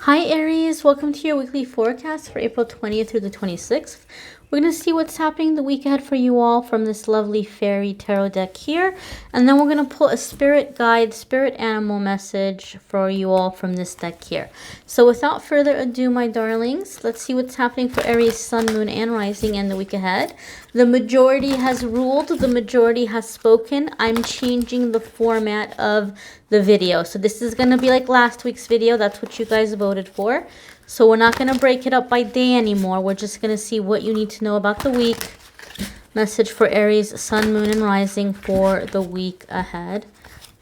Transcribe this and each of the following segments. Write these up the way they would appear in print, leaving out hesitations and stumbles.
Hi Aries, welcome to your weekly forecast for April 20th through the 26th. We're going to see what's happening the week ahead for you all from this lovely fairy tarot deck here. And then we're going to pull a spirit guide, spirit animal message for you all from this deck here. So without further ado, my darlings, let's see what's happening for Aries, Sun, Moon, and Rising and the week ahead. The majority has ruled. The majority has spoken. I'm changing the format of the video. So this is going to be like last week's video. That's what you guys voted for. So we're not going to break it up by day anymore. We're just going to see what you need to know about the week. Message for Aries, Sun, Moon, and Rising for the week ahead.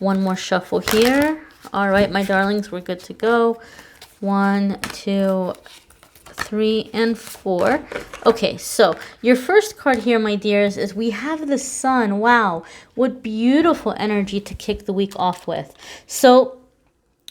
One more shuffle here. All right, my darlings, we're good to go. 1, 2, 3, and 4. Okay, so your first card here, my dears, is we have the Sun. Wow, what beautiful energy to kick the week off with. So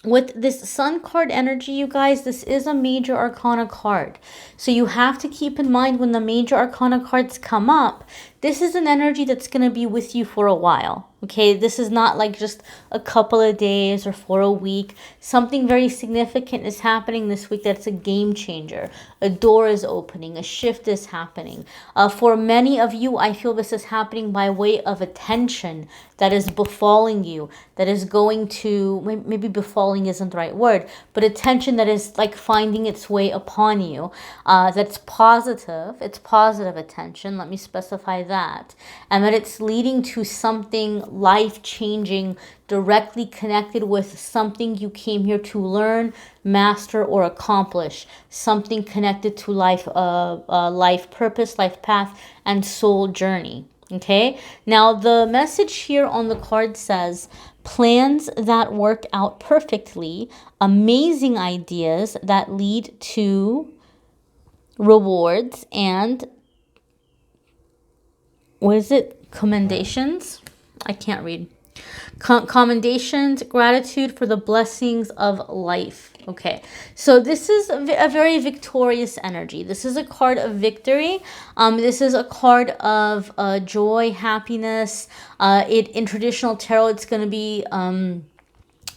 with this Sun card energy, you guys, this is a major arcana card. So you have to keep in mind when the major arcana cards come up, this is an energy that's going to be with you for a while. Okay, this is not like just a couple of days or for a week. Something very significant is happening this week that's a game changer. A door is opening, a shift is happening. For many of you, I feel this is happening by way of attention that is befalling you, that is going to, maybe befalling isn't the right word, but attention that is like finding its way upon you. That's positive. It's positive attention. Let me specify that. And that it's leading to something life-changing, directly connected with something you came here to learn, master, or accomplish. Something connected to life, life purpose, life path, and soul journey. Okay? Now, the message here on the card says, plans that work out perfectly, amazing ideas that lead to rewards, and what is it? Commendations? I can't read. Commendations, gratitude for the blessings of life. Okay, so this is a very victorious energy. This is a card of victory. This is a card of joy, happiness. In traditional tarot, it's going to be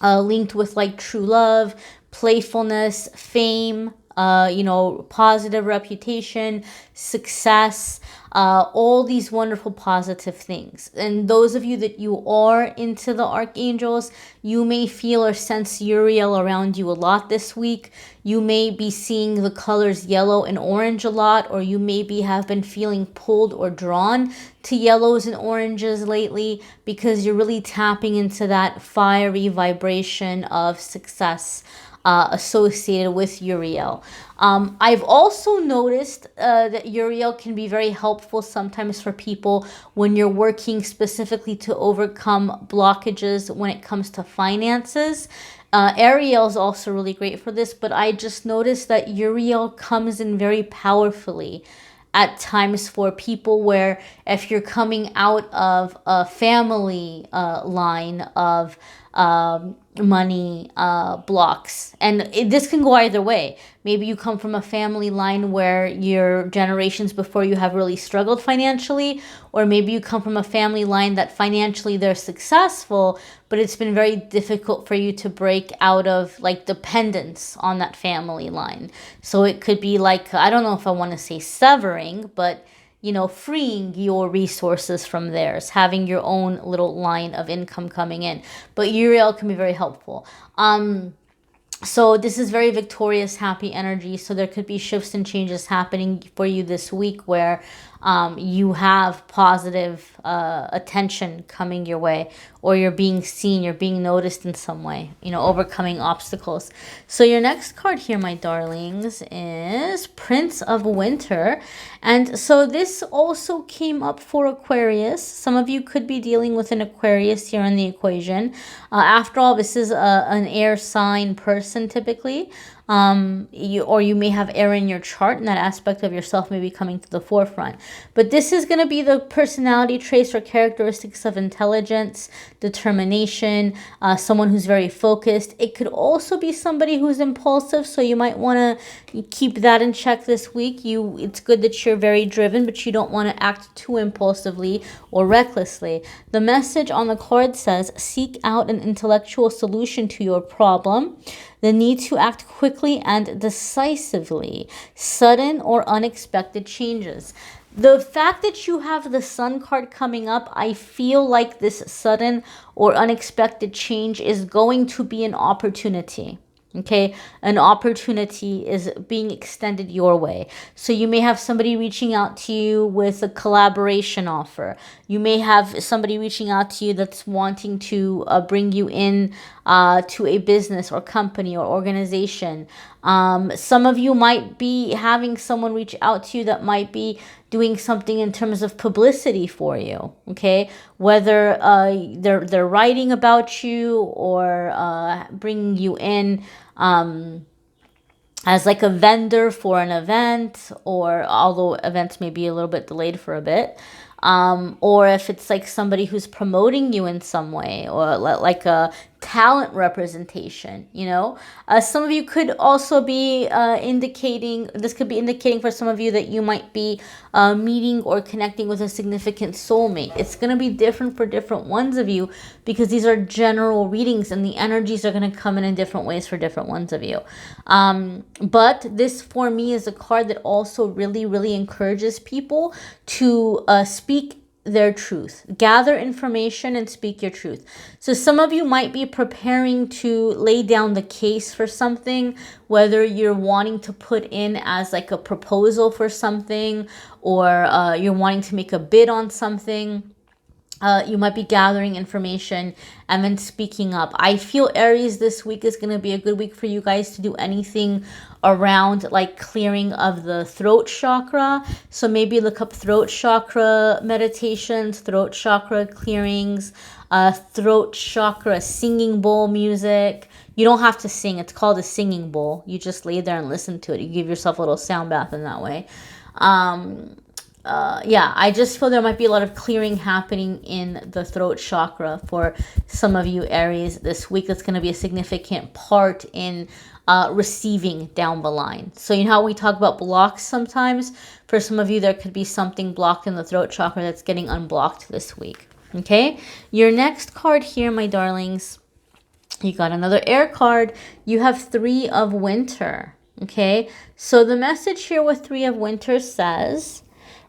linked with like true love, playfulness, fame, positive reputation, success, all these wonderful positive things. And those of you that you are into the archangels, you may feel or sense Uriel around you a lot this week. You may be seeing the colors yellow and orange a lot, or you maybe have been feeling pulled or drawn to yellows and oranges lately because you're really tapping into that fiery vibration of success associated with Uriel. I've also noticed that Uriel can be very helpful sometimes for people when you're working specifically to overcome blockages when it comes to finances. Ariel is also really great for this, but I just noticed that Uriel comes in very powerfully at times for people where if you're coming out of a family line of money blocks, and this can go either way. Maybe you come from a family line where your generations before you have really struggled financially, or maybe you come from a family line that financially they're successful, but it's been very difficult for you to break out of like dependence on that family line. So it could be like, I don't know if I want to say severing, but freeing your resources from theirs, having your own little line of income coming in. But Uriel can be very helpful. So this is very victorious, happy energy. So there could be shifts and changes happening for you this week where you have positive attention coming your way, or you're being seen, you're being noticed in some way, overcoming obstacles. So your next card here, my darlings, is Prince of Winter. And so this also came up for Aquarius. Some of you could be dealing with an Aquarius here in the equation. After all, this is an air sign person typically. You may have air in your chart, and that aspect of yourself may be coming to the forefront. But this is going to be the personality traits or characteristics of intelligence, determination, someone who's very focused. It could also be somebody who's impulsive, so you might want to keep that in check this week. It's good that you're very driven, but you don't want to act too impulsively or recklessly. The message on the card says, seek out an intellectual solution to your problem. the need to act quickly and decisively, sudden or unexpected changes. The fact that you have the Sun card coming up, I feel like this sudden or unexpected change is going to be an opportunity. Okay, an opportunity is being extended your way. So you may have somebody reaching out to you with a collaboration offer. You may have somebody reaching out to you that's wanting to bring you in to a business or company or organization. Some of you might be having someone reach out to you that might be doing something in terms of publicity for you, okay? Whether they're writing about you or bringing you in as like a vendor for an event, or although events may be a little bit delayed for a bit, or if it's like somebody who's promoting you in some way, or like a talent representation, you know. Some of you could also be indicating, this could be indicating for some of you that you might be meeting or connecting with a significant soulmate. It's going to be different for different ones of you because these are general readings and the energies are going to come in different ways for different ones of you. But this for me is a card that also really, really encourages people to speak their truth, gather information and speak your truth. So some of you might be preparing to lay down the case for something, whether you're wanting to put in as like a proposal for something, or you're wanting to make a bid on something. You might be gathering information and then speaking up. I feel Aries this week is going to be a good week for you guys to do anything around like clearing of the throat chakra. So maybe look up throat chakra meditations, throat chakra clearings, throat chakra singing bowl music. You don't have to sing. It's called a singing bowl. You just lay there and listen to it. You give yourself a little sound bath in that way. Yeah, I just feel there might be a lot of clearing happening in the throat chakra for some of you Aries this week. That's going to be a significant part in receiving down the line. So you know how we talk about blocks sometimes? For some of you, there could be something blocked in the throat chakra that's getting unblocked this week. Okay, your next card here, my darlings, you got another air card. You have Three of Winter. Okay, so the message here with Three of Winter says,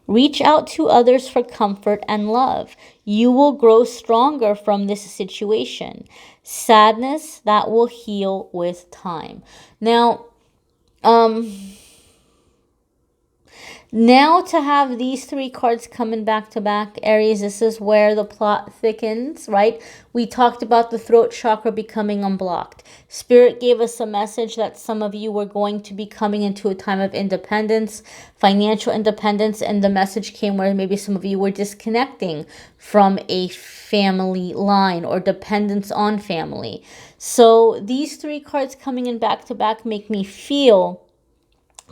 reach out to others for comfort and love. You will grow stronger from this situation. Sadness that will heal with time. Now, now to have these three cards coming back to back, Aries, this is where the plot thickens, right? We talked about the throat chakra becoming unblocked. Spirit gave us a message that some of you were going to be coming into a time of independence, financial independence, and the message came where maybe some of you were disconnecting from a family line or dependence on family. So these three cards coming in back to back make me feel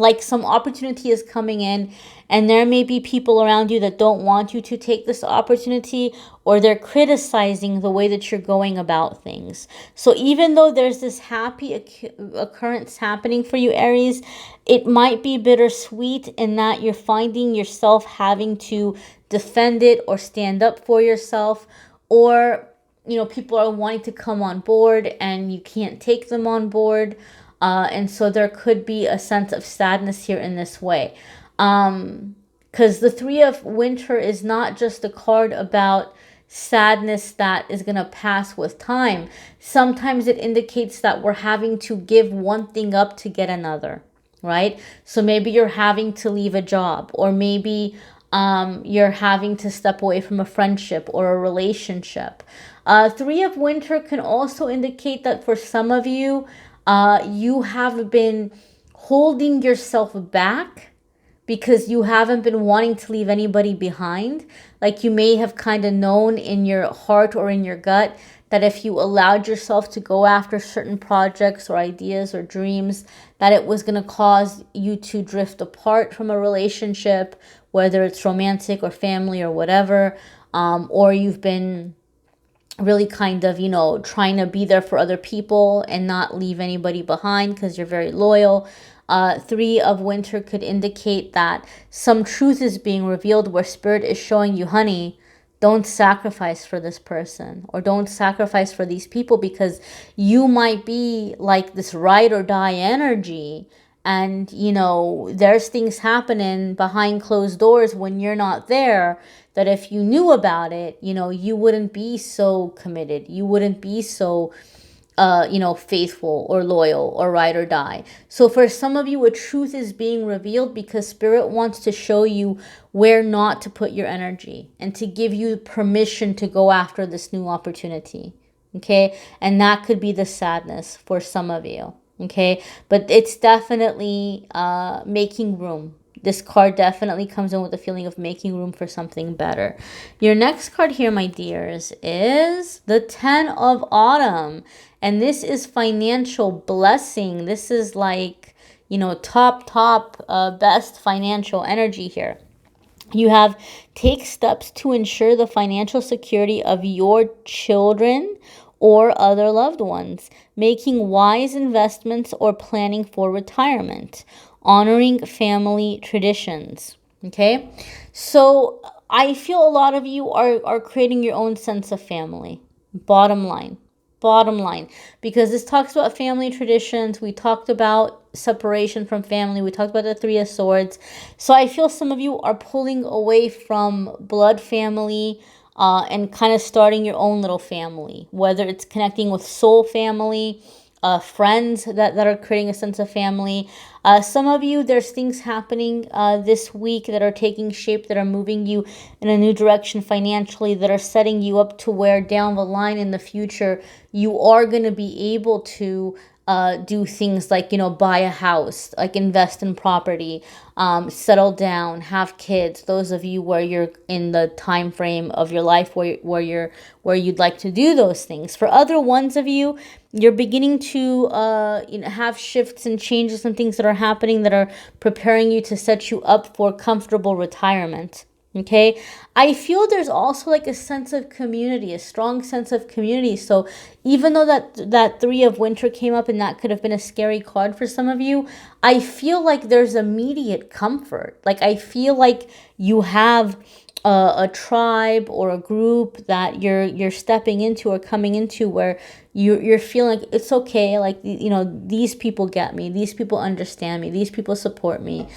like some opportunity is coming in, and there may be people around you that don't want you to take this opportunity, or they're criticizing the way that you're going about things. So even though there's this happy occurrence happening for you, Aries, it might be bittersweet in that you're finding yourself having to defend it or stand up for yourself, or you know, people are wanting to come on board and you can't take them on board. And so there could be a sense of sadness here in this way. Because the Three of Winter is not just a card about sadness that is going to pass with time. Sometimes it indicates that we're having to give one thing up to get another, right? So maybe you're having to leave a job, or maybe you're having to step away from a friendship or a relationship. Three of Winter can also indicate that for some of you, you have been holding yourself back because you haven't been wanting to leave anybody behind. Like you may have kind of known in your heart or in your gut that if you allowed yourself to go after certain projects or ideas or dreams, that it was going to cause you to drift apart from a relationship, whether it's romantic or family or whatever, or you've been really kind of, you know, trying to be there for other people and not leave anybody behind because you're very loyal. Three of Winter could indicate that some truth is being revealed where Spirit is showing you, honey, Don't sacrifice for this person, or don't sacrifice for these people, because you might be like this ride or die energy. And, you know, there's things happening behind closed doors when you're not there, that if you knew about it, you know, you wouldn't be so committed. You wouldn't be so you know, faithful or loyal or ride or die. So for some of you, a truth is being revealed because Spirit wants to show you where not to put your energy and to give you permission to go after this new opportunity. Okay. And that could be the sadness for some of you. Okay. But it's definitely making room. This card definitely comes in with a feeling of making room for something better. Your next card here, my dears, is the 10 of Autumn. And this is financial blessing. This is like, you know, top, best financial energy here. You have take steps to ensure the financial security of your children or other loved ones, making wise investments or planning for retirement, honoring family traditions. Okay, so I feel a lot of you are creating your own sense of family. Bottom line, because this talks about family traditions. We talked about separation from family. We talked about the 3 of Swords. So I feel some of you are pulling away from blood family and kind of starting your own little family, whether it's connecting with soul family, friends that are creating a sense of family. Some of you, there's things happening this week that are taking shape, that are moving you in a new direction financially, that are setting you up to where down the line in the future, you are going to be able to do things like, you know, buy a house, like invest in property, settle down, have kids. Those of you where you're in the time frame of your life where you'd like to do those things. For other ones of you, you're beginning to you know, have shifts and changes and things that are happening that are preparing you to set you up for comfortable retirement. Okay, I feel there's also like a sense of community, a strong sense of community. So even though that 3 of Winter came up and that could have been a scary card for some of you, I feel like there's immediate comfort. Like I feel like you have a tribe or a group that you're stepping into or coming into where you're feeling like it's okay. Like, you know, these people get me. These people understand me. These people support me.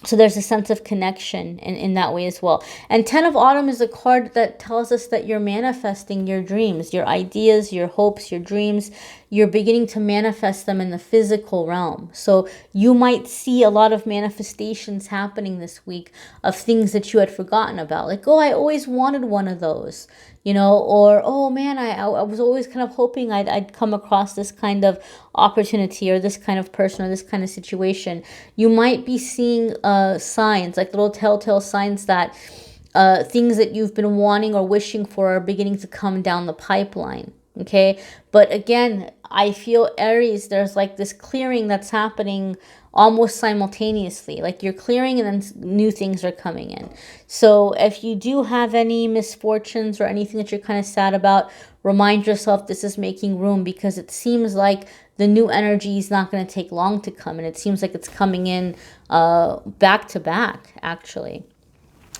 So there's a sense of connection in that way as well. And 10 of Autumn is a card that tells us that you're manifesting your dreams, your ideas, your hopes, your dreams. You're beginning to manifest them in the physical realm. So you might see a lot of manifestations happening this week of things that you had forgotten about. Like, oh, I always wanted one of those. You know, or, oh man, I was always kind of hoping I'd come across this kind of opportunity or this kind of person or this kind of situation. You might be seeing signs, like little telltale signs that things that you've been wanting or wishing for are beginning to come down the pipeline. Okay, but again, I feel Aries, there's like this clearing that's happening almost simultaneously. Like you're clearing and then new things are coming in. So if you do have any misfortunes or anything that you're kind of sad about, remind yourself this is making room, because it seems like the new energy is not going to take long to come, and it seems like it's coming in back to back, actually.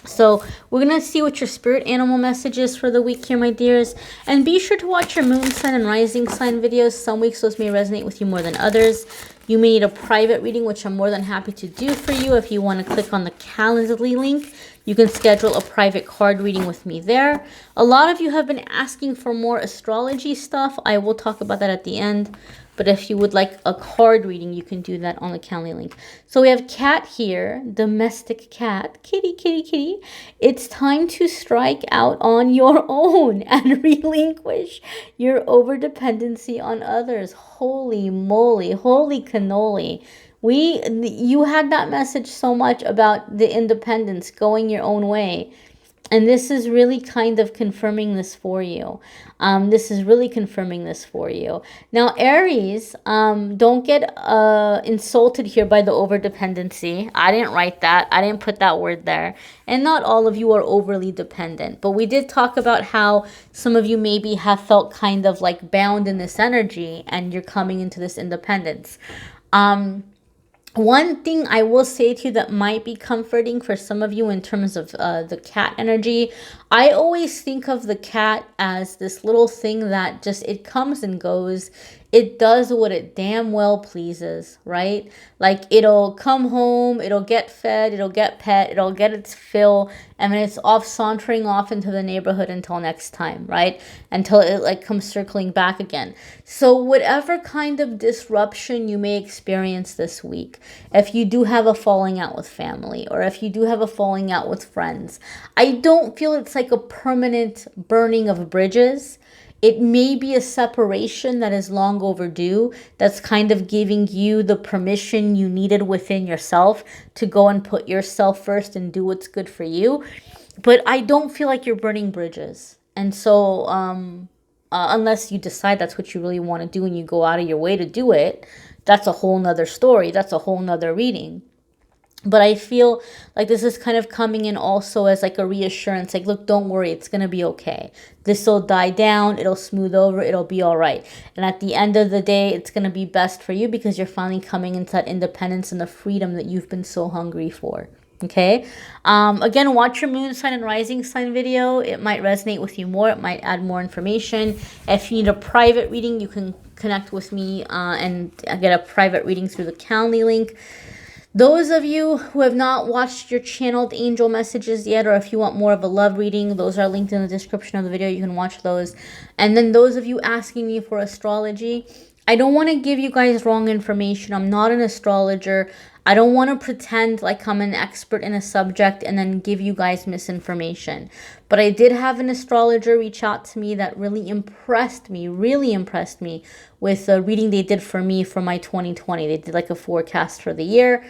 So we're going to see what your spirit animal message is for the week here, my dears. And be sure to watch your moon sign and rising sign videos. Some weeks those may resonate with you more than others. You may need a private reading, which I'm more than happy to do for you. If you want to click on the Calendly link, you can schedule a private card reading with me there. A lot of you have been asking for more astrology stuff. I will talk about that at the end. But if you would like a card reading, you can do that on the Calendly link. So we have cat here, domestic cat, kitty, kitty, kitty. It's time to strike out on your own and relinquish your overdependency on others. Holy moly, holy cannoli. You had that message so much about the independence, going your own way. And this is really kind of confirming this for you. This is really confirming this for you. Now, Aries, don't get insulted here by the overdependency. I didn't write that. I didn't put that word there. And not all of you are overly dependent. But we did talk about how some of you maybe have felt kind of like bound in this energy and you're coming into this independence. One thing I will say to you that might be comforting for some of you in terms of the cat energy, I always think of the cat as this little thing that just, it comes and goes. It does what it damn well pleases, right? Like, it'll come home, it'll get fed, it'll get pet, it'll get its fill, and then it's off sauntering off into the neighborhood until next time, right? Until it like comes circling back again. So whatever kind of disruption you may experience this week, if you do have a falling out with family, or if you do have a falling out with friends, I don't feel it's like a permanent burning of bridges. It may be a separation that is long overdue, that's kind of giving you the permission you needed within yourself to go and put yourself first and do what's good for you. But I don't feel like you're burning bridges. And so, unless you decide that's what you really want to do and you go out of your way to do it, that's a whole nother story. That's a whole nother reading. But I feel like this is kind of coming in also as like a reassurance. Like, look, don't worry. It's going to be okay. This will die down. It'll smooth over. It'll be all right. And at the end of the day, it's going to be best for you because you're finally coming into that independence and the freedom that you've been so hungry for. Okay. Again, watch your moon sign and rising sign video. It might resonate with you more. It might add more information. If you need a private reading, you can connect with me and get a private reading through the Calendly link. Those of you who have not watched your channeled angel messages yet, or if you want more of a love reading, those are linked in the description of the video. You can watch those. And then those of you asking me for astrology, I don't want to give you guys wrong information. I'm not an astrologer. I don't want to pretend like I'm an expert in a subject and then give you guys misinformation. But I did have an astrologer reach out to me that really impressed me with the reading they did for me for my 2020. They did like a forecast for the year.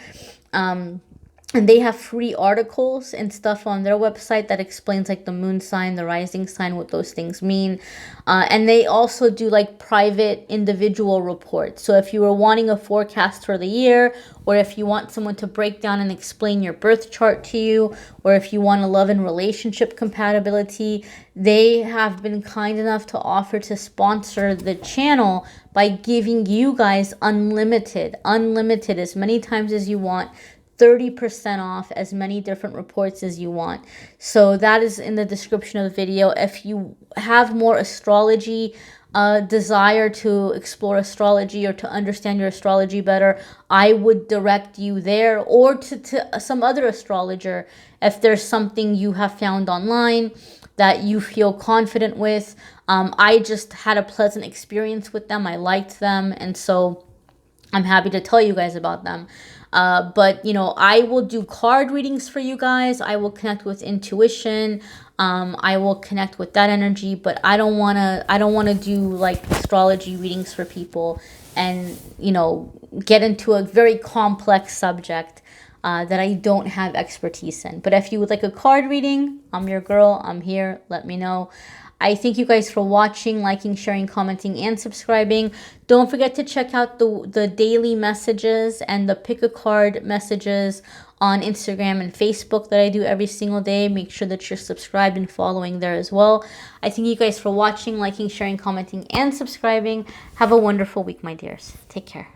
And they have free articles and stuff on their website that explains like the moon sign, the rising sign, what those things mean. And they also do like private individual reports. So if you were wanting a forecast for the year, or if you want someone to break down and explain your birth chart to you, or if you want a love and relationship compatibility, they have been kind enough to offer to sponsor the channel by giving you guys unlimited as many times as you want, 30% off as many different reports as you want. So that is in the description of the video. If you have more astrology desire to explore astrology or to understand your astrology better, I would direct you there, or to some other astrologer if there's something you have found online that you feel confident with. I just had a pleasant experience with them. I liked them, and so I'm happy to tell you guys about them. But, you know, I will do card readings for you guys. I will connect with intuition. I will connect with that energy, but I don't want to do like astrology readings for people and, you know, get into a very complex subject that I don't have expertise in. But if you would like a card reading, I'm your girl. I'm here. Let me know. I thank you guys for watching, liking, sharing, commenting, and subscribing. Don't forget to check out the daily messages and the pick a card messages on Instagram and Facebook that I do every single day. Make sure that you're subscribed and following there as well. I thank you guys for watching, liking, sharing, commenting, and subscribing. Have a wonderful week, my dears. Take care.